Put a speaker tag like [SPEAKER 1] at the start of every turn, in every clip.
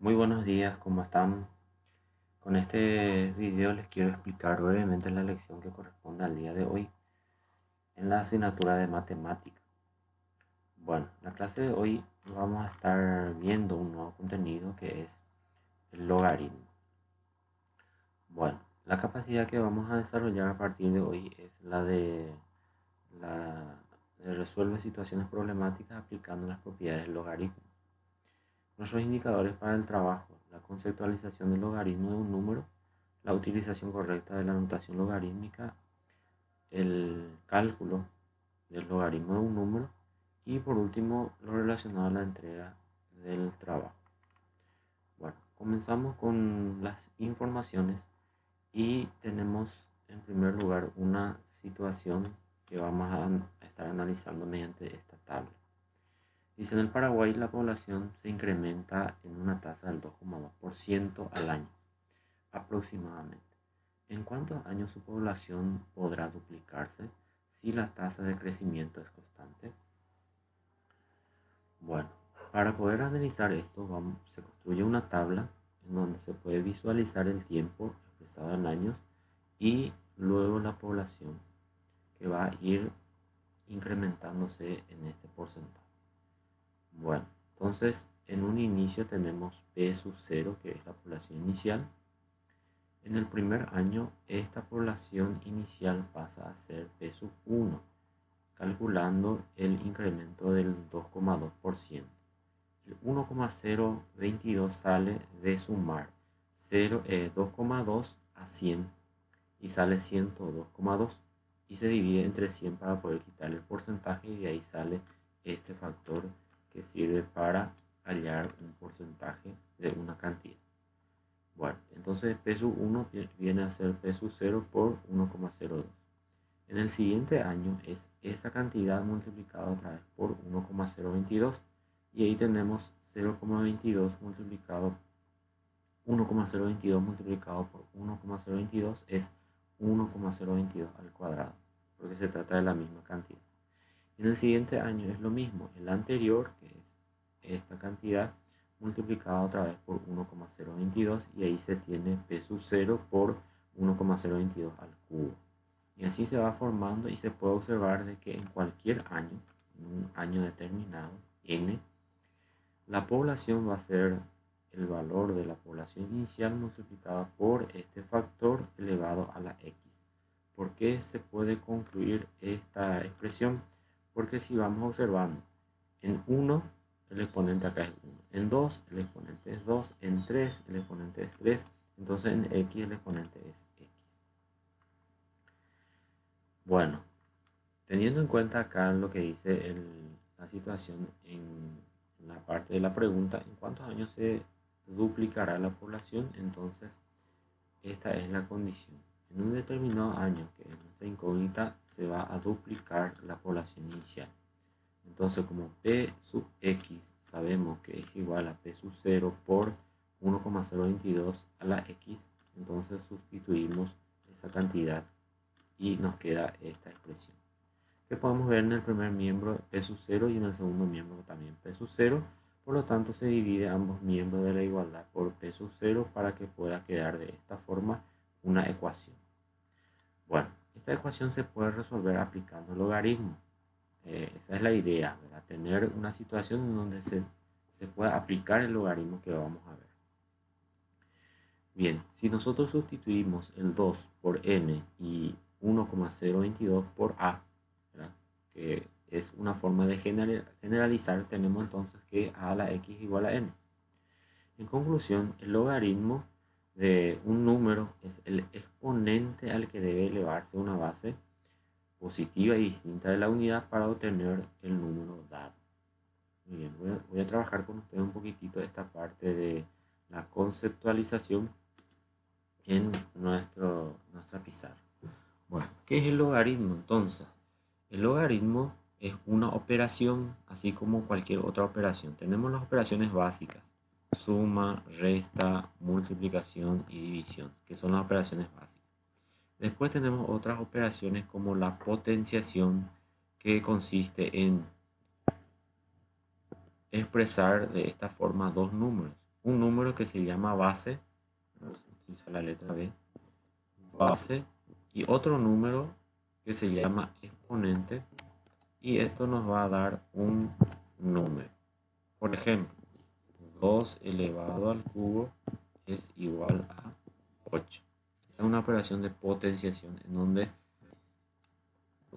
[SPEAKER 1] Muy buenos días, ¿cómo están? Con este video les quiero explicar brevemente la lección que corresponde al día de hoy en la asignatura de matemática. Bueno, en la clase de hoy vamos a estar viendo un nuevo contenido que es el logaritmo. Bueno, la capacidad que vamos a desarrollar a partir de hoy es la de resuelve situaciones problemáticas aplicando las propiedades del logaritmo. Nuestros indicadores para el trabajo: la conceptualización del logaritmo de un número, la utilización correcta de la notación logarítmica, el cálculo del logaritmo de un número y por último lo relacionado a la entrega del trabajo. Bueno, comenzamos con las informaciones y tenemos en primer lugar una situación que vamos a estar analizando mediante esta tabla. Dice: en el Paraguay la población se incrementa en una tasa del 2,2% al año, aproximadamente. ¿En cuántos años su población podrá duplicarse si la tasa de crecimiento es constante? Bueno, para poder analizar esto, se construye una tabla en donde se puede visualizar el tiempo expresado en años y luego la población que va a ir incrementándose en este porcentaje. Bueno, entonces en un inicio tenemos P sub 0, que es la población inicial. En el primer año, esta población inicial pasa a ser P sub 1, calculando el incremento del 2,2%. El 1,022 sale de sumar 2,2 a 100 y sale 102,2 y se divide entre 100 para poder quitar el porcentaje y de ahí sale este factor que sirve para hallar un porcentaje de una cantidad. Bueno, entonces P sub 1 viene a ser P sub 0 por 1,02. En el siguiente año es esa cantidad multiplicada otra vez por 1,022 y ahí tenemos 0,22 multiplicado 1,022 multiplicado por 1,022 es 1,022 al cuadrado, porque se trata de la misma cantidad. En el siguiente año es lo mismo, el anterior, que es esta cantidad, multiplicada otra vez por 1,022 y ahí se tiene P sub 0 por 1,022 al cubo. Y así se va formando y se puede observar de que en cualquier año, en un año determinado, n, la población va a ser el valor de la población inicial multiplicada por este factor elevado a la x. ¿Por qué se puede concluir esta expresión? Porque si vamos observando, en 1 el exponente acá es 1, en 2 el exponente es 2, en 3 el exponente es 3, entonces en x el exponente es x. Bueno, teniendo en cuenta acá lo que dice la situación en la parte de la pregunta, ¿en cuántos años se duplicará la población? Entonces, esta es la condición. En un determinado año, que es nuestra incógnita, se va a duplicar la población inicial. Entonces, como P sub x sabemos que es igual a P sub 0 por 1,022 a la x, entonces sustituimos esa cantidad y nos queda esta expresión, que podemos ver en el primer miembro P sub 0 y en el segundo miembro también P sub 0. Por lo tanto, se divide ambos miembros de la igualdad por P sub 0 para que pueda quedar de esta forma una ecuación. Bueno, esta ecuación se puede resolver aplicando el logaritmo. Esa es la idea, ¿verdad? Tener una situación en donde se pueda aplicar el logaritmo que vamos a ver. Bien, si nosotros sustituimos el 2 por n y 1,022 por a, ¿verdad?, que es una forma de generalizar, tenemos entonces que a a la x igual a n. En conclusión, el logaritmo de un número es el exponente al que debe elevarse una base positiva y distinta de la unidad para obtener el número dado. Muy bien, voy a trabajar con ustedes un poquitito esta parte de la conceptualización en nuestra pizarra. Bueno, ¿qué es el logaritmo entonces? El logaritmo es una operación, así como cualquier otra operación. Tenemos las operaciones básicas: suma, resta, multiplicación y división, que son las operaciones básicas. Después tenemos otras operaciones como la potenciación, que consiste en expresar de esta forma dos números. un número que se llama base, vamos a utilizar la letra B, base, y otro número que se llama exponente, y esto nos va a dar un número. Por ejemplo, 2 elevado al cubo es igual a 8. Es una operación de potenciación en donde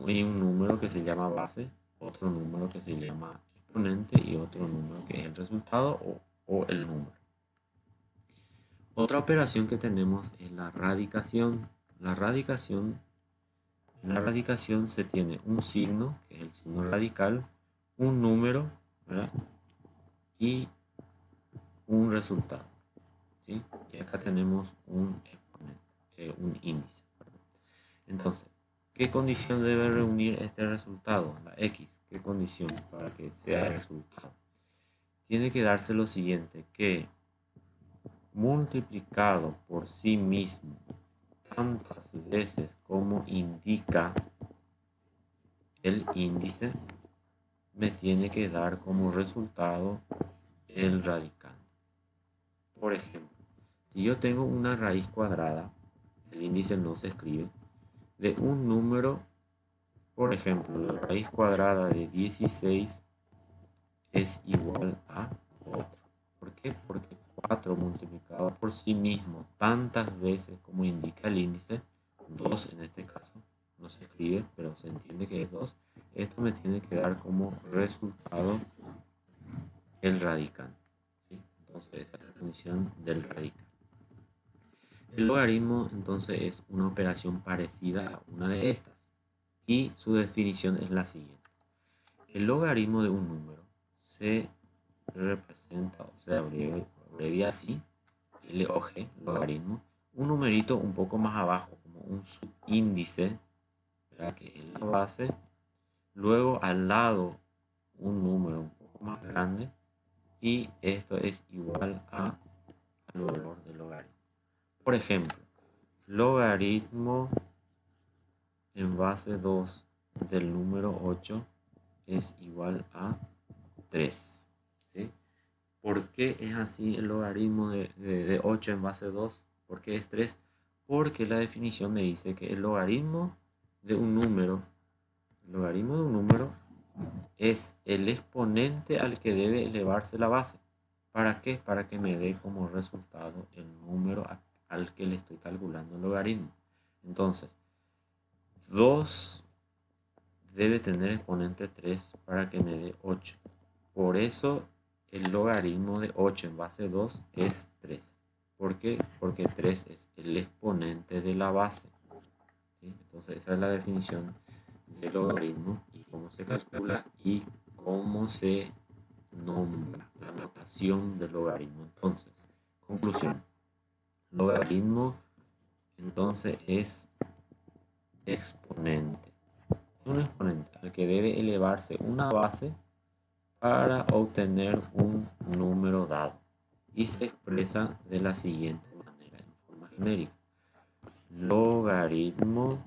[SPEAKER 1] hay un número que se llama base, otro número que se llama exponente y otro número que es el resultado o el número. Otra operación que tenemos es la radicación. En la radicación se tiene un signo, que es el signo radical, un número, ¿verdad? Y un resultado, ¿sí? Y acá tenemos un exponente, un índice. Entonces, ¿qué condición debe reunir este resultado? La X. ¿Qué condición para que sea el resultado? Tiene que darse lo siguiente, que multiplicado por sí mismo tantas veces como indica el índice, me tiene que dar como resultado el radicando. Por ejemplo, si yo tengo una raíz cuadrada, el índice no se escribe, de un número, por ejemplo, la raíz cuadrada de 16 es igual a 4. ¿Por qué? Porque 4 multiplicado por sí mismo tantas veces como indica el índice, 2 en este caso, no se escribe, pero se entiende que es 2, esto me tiene que dar como resultado el radicando, ¿sí? Entonces esa es la definición del radicando. El logaritmo entonces es una operación parecida a una de estas y su definición es la siguiente. El logaritmo de un número se representa o se abrevia así, LOG, logaritmo, un numerito un poco más abajo como un subíndice, ¿verdad? Que es la base, luego al lado un número un poco más grande y esto es igual al valor del logaritmo. Por ejemplo, logaritmo en base 2 del número 8 es igual a 3. ¿Sí? ¿Por qué es así el logaritmo de 8 en base 2? ¿Por qué es 3? Porque la definición me dice que el logaritmo de un número es el exponente al que debe elevarse la base. ¿Para qué? Para que me dé como resultado el número al que le estoy calculando el logaritmo. Entonces, 2 debe tener exponente 3 para que me dé 8. Por eso el logaritmo de 8 en base 2 es 3. ¿Por qué? Porque 3 es el exponente de la base. ¿Sí? Entonces esa es la definición del logaritmo y cómo se calcula y cómo se nombra la notación del logaritmo. Entonces, conclusión. Logaritmo entonces es exponente. Un exponente al que debe elevarse una base para obtener un número dado y se expresa de la siguiente manera en forma genérica. Logaritmo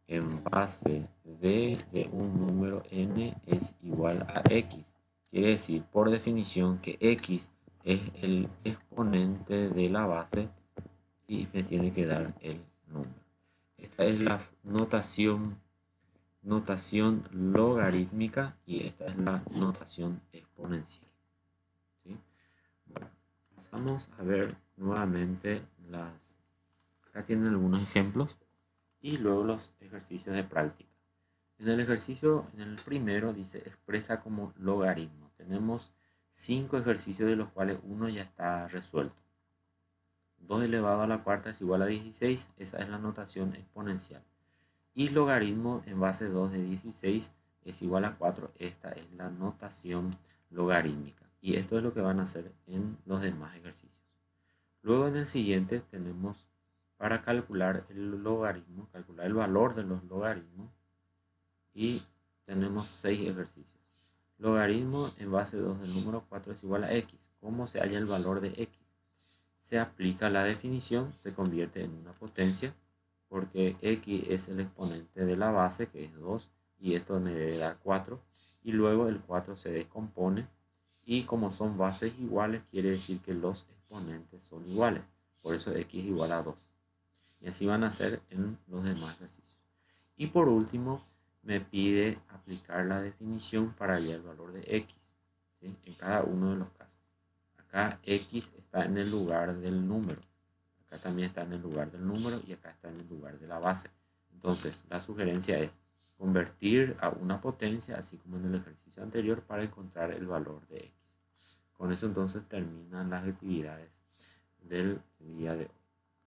[SPEAKER 1] en base de un número n es igual a x. Quiere decir por definición que x es el exponente de la base y me tiene que dar el número. Esta es la notación logarítmica y esta es la notación exponencial. ¿Sí? Bueno, pasamos a ver nuevamente acá tienen algunos ejemplos y luego los ejercicios de práctica. En el primero dice expresa como logaritmo. Tenemos 5 ejercicios de los cuales uno ya está resuelto. 2 elevado a la cuarta es igual a 16, esa es la notación exponencial. Y logaritmo en base 2 de 16 es igual a 4. Esta es la notación logarítmica. Y esto es lo que van a hacer en los demás ejercicios. Luego en el siguiente tenemos para calcular el logaritmo, calcular el valor de los logaritmos. Y tenemos 6 ejercicios. Logaritmo en base 2 del número 4 es igual a x. ¿Cómo se halla el valor de x? Se aplica la definición, se convierte en una potencia, porque x es el exponente de la base, que es 2, y esto me debe dar 4, y luego el 4 se descompone, Y como son bases iguales, quiere decir que los exponentes son iguales. Por eso x igual a 2. Y así van a ser en los demás ejercicios. Y por último, me pide aplicar la definición para hallar el valor de x, ¿sí? En cada uno de los casos. Acá x está en el lugar del número. Acá también está en el lugar del número y acá está en el lugar de la base. Entonces, la sugerencia es convertir a una potencia, así como en el ejercicio anterior, para encontrar el valor de x. Con eso entonces terminan las actividades del día de hoy.